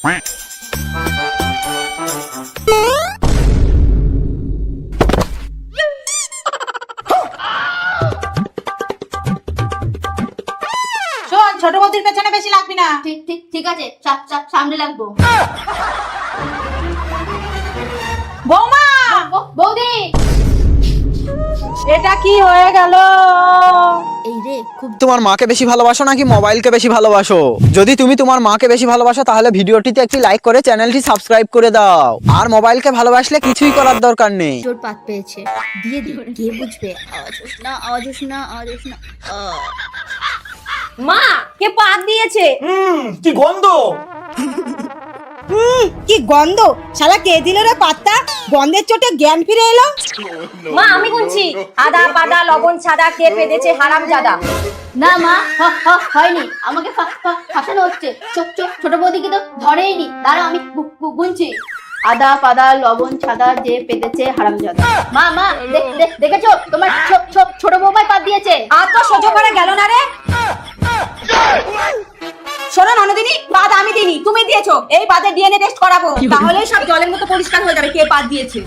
শোন, ছোট বৌদির পেছনে বেশি লাগবি না। ঠিক আছে, সামনে লাগবো। বৌমা, বৌদি, এটা কি হয়ে গেল? এই রে খুব। তোমার মাকে বেশি ভালোবাসো নাকি মোবাইলকে বেশি ভালোবাসো? যদি তুমি তোমার মাকে বেশি ভালোবাসো তাহলে ভিডিওটিতে একটি লাইক করে চ্যানেলটি সাবস্ক্রাইব করে দাও। আর মোবাইলকে ভালোবাসলে কিছুই করার দরকার নেই। জোর পাত পেয়েছে, দিয়ে দি, কে বুঝবে? আওয়াজ হোস না, আওয়াজ হোস না, আওয়াজ হোস না। মা, কে পাত দিয়েছে? কি গন্ধ! কি গন্ধ! শালা কে দিল রে পাতটা? গন্ধের চোটে জ্ঞান ফিরে এলো। মা, আমি গুনছি। আদা পাদা লবণ ছাদা কে পেদেছে হারামজাদা। না মা, হয়নি, আমাকে ফাঁসানো হচ্ছে। ছোট বৌদিকে তো ধরেইনি। দাঁড়াও, আমি গুনছি। আদা পাদা লবণ ছাদা যে পেতেছে হারামজাদা। মা মা, দেখেছো তোমার ছোট বৌমায় পাত দিয়েছে। আর তো সহ্য করে গেল না রে। শোনো ননদিনী, পাদ আমি দিইনি, তুমি দিয়েছো। এই পাদের ডিএনএ টেস্ট করাবো, তাহলেই সব জলের মতো পরিষ্কার হয়ে যাবে কে পাদ দিয়েছে।